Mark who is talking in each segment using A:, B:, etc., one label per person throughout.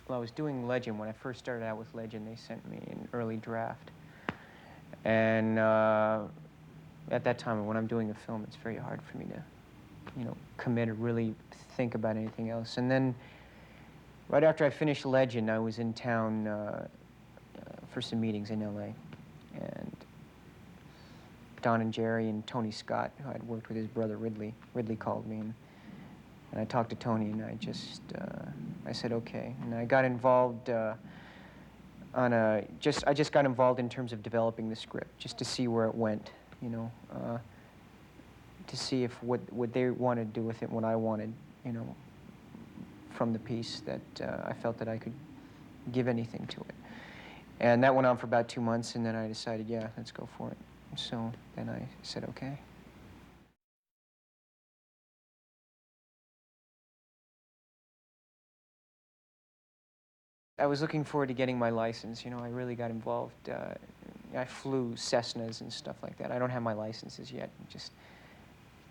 A: well, I was doing Legend. When I first started out with Legend, they sent me an early draft. And at that time, when I'm doing a film, it's very hard for me to, commit or really think about anything else. And then, right after I finished Legend, I was in town for some meetings in L.A. And Don and Jerry and Tony Scott, who I'd worked with his brother Ridley called me, and I talked to Tony, and I said okay. And I got involved I just got involved in terms of developing the script, just to see where it went, to see if what they wanted to do with it, what I wanted, from the piece, that I felt that I could give anything to it. And that went on for about 2 months, and then I decided, yeah, let's go for it. So then I said, okay. I was looking forward to getting my license. I really got involved. I flew Cessnas and stuff like that. I don't have my licenses yet. It just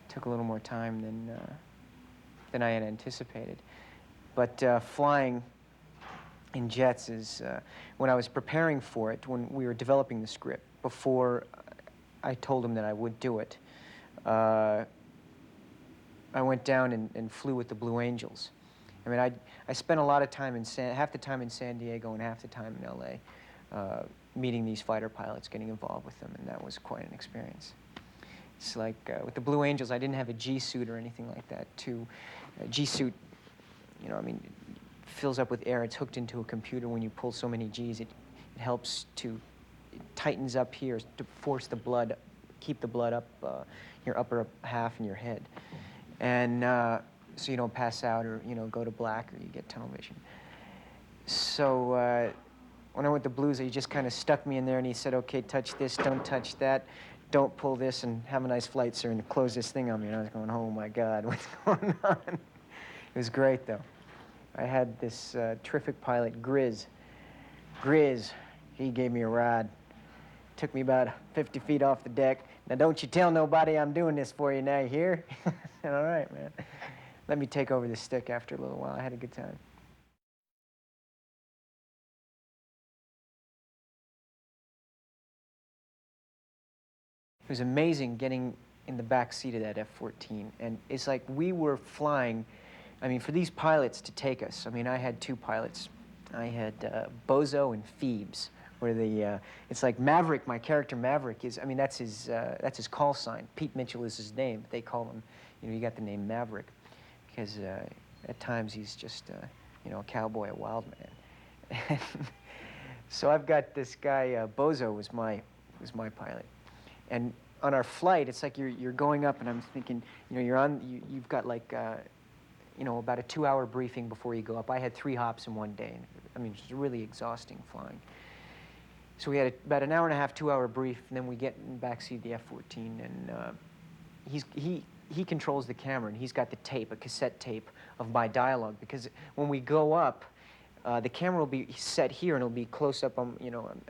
A: took a little more time than I had anticipated. But flying in jets is, when I was preparing for it, when we were developing the script, before I told him that I would do it, I went down and flew with the Blue Angels. I mean, I spent a lot of time half the time in San Diego and half the time in L.A., meeting these fighter pilots, getting involved with them, and that was quite an experience. It's like, with the Blue Angels, I didn't have a G-suit or anything like that, too. A G-suit, I mean, it fills up with air. It's hooked into a computer. When you pull so many Gs, it helps to, it tightens up here to force the blood, keep the blood up your upper half in your head. And so you don't pass out or, go to black or you get tunnel vision. So when I went to Blues, he just kind of stuck me in there and he said, okay, touch this, don't touch that, don't pull this, and have a nice flight, sir, and close this thing on me. And I was going, oh my God, what's going on? It was great, though. I had this terrific pilot, Grizz. Grizz, he gave me a ride. Took me about 50 feet off the deck. Now, don't you tell nobody I'm doing this for you now, you hear? I said, all right, man. Let me take over the stick after a little while. I had a good time. It was amazing getting in the back seat of that F-14. And it's like we were flying, I mean, for these pilots to take us, I mean, I had 2 pilots. I had Bozo and Phoebes, where it's like Maverick, my character Maverick is, I mean, that's his call sign. Pete Mitchell is his name. They call him, you got the name Maverick, because at times he's just, a cowboy, a wild man. So I've got this guy, Bozo was my pilot. And on our flight, it's like you're going up, and I'm thinking, you've got like, about a 2-hour briefing before you go up. I had 3 hops in one day. And, I mean, it was really exhausting flying. So we had about an hour and a half, 2-hour brief, and then we get in the backseat of the F-14, and he controls the camera, and he's got the tape, a cassette tape of my dialogue, because when we go up, the camera will be set here, and it'll be close up on,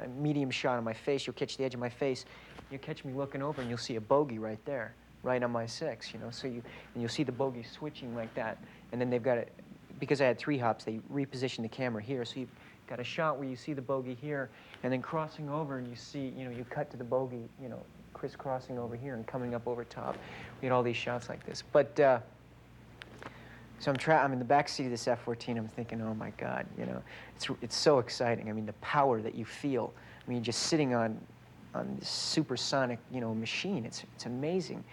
A: a medium shot on my face. You'll catch the edge of my face. You'll catch me looking over, and you'll see a bogey right there, right on my 6, So you'll see the bogey switching like that. And then they've got it, because I had 3 hops, they repositioned the camera here. So you've got a shot where you see the bogey here, and then crossing over, and you see, you cut to the bogey, crisscrossing over here and coming up over top. We had all these shots like this. But, so I'm in the back seat of this F-14. I'm thinking, oh my God, it's so exciting. I mean, the power that you feel. I mean, you're just sitting on this supersonic, machine. It's amazing.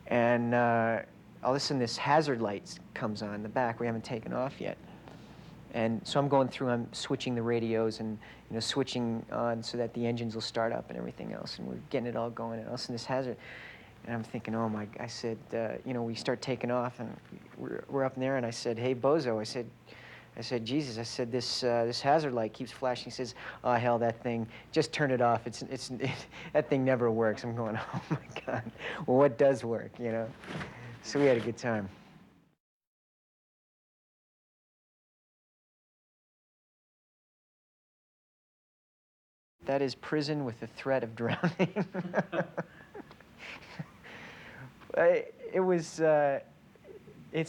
A: And all of a sudden, this hazard light comes on in the back. We haven't taken off yet. And so I'm going through. I'm switching the radios and switching on so that the engines will start up and everything else. And we're getting it all going. And all of a sudden, this hazard. And I'm thinking, oh my, I said, we start taking off, and we're up in there, and I said, hey, Bozo, I said, Jesus, I said, this hazard light keeps flashing. He says, oh, hell, that thing, just turn it off. That thing never works. I'm going, oh my God, well, what does work, So we had a good time. That is prison with the threat of drowning. It's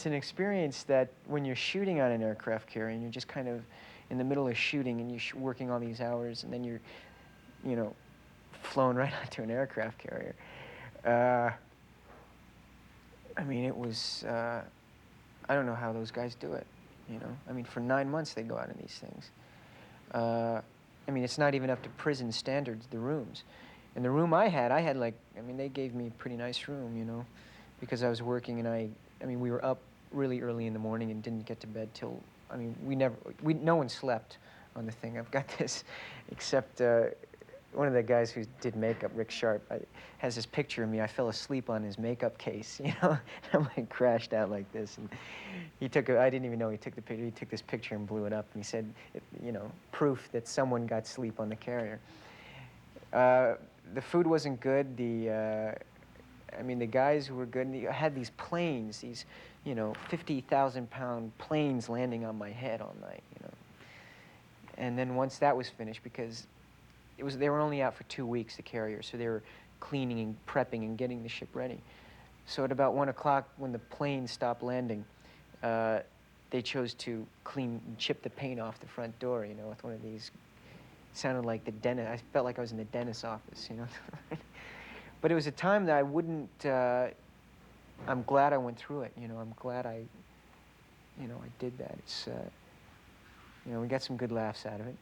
A: an experience that when you're shooting on an aircraft carrier and you're just kind of, in the middle of shooting and you're working all these hours, and then you're, you know, flown right onto an aircraft carrier. I mean, it was, I don't know how those guys do it, you know. I mean, for 9 months they go out in these things. I mean, it's not even up to prison standards, the rooms. And the room I had like, I mean, they gave me a pretty nice room, you know, because I was working, and I mean, we were up really early in the morning and didn't get to bed till, I mean, no one slept on the thing. I've got this, except one of the guys who did makeup, Rick Sharp, has this picture of me. I fell asleep on his makeup case, you know. I'm like crashed out like this, and he took I didn't even know he took the picture. He took this picture and blew it up, and he said, you know, proof that someone got sleep on the carrier. The food wasn't good. I mean, the guys who were good, I had these planes, these, you know, 50,000-pound planes landing on my head all night, you know. And then once that was finished, because they were only out for 2 weeks, the carrier, so they were cleaning and prepping and getting the ship ready. So at about 1 o'clock, when the plane stopped landing, they chose to clean and chip the paint off the front door, you know, with one of these. It sounded like the dentist. I felt like I was in the dentist's office, you know. But it was a time that I wouldn't, I'm glad I went through it, you know. I'm glad I did that. It's, you know, we got some good laughs out of it.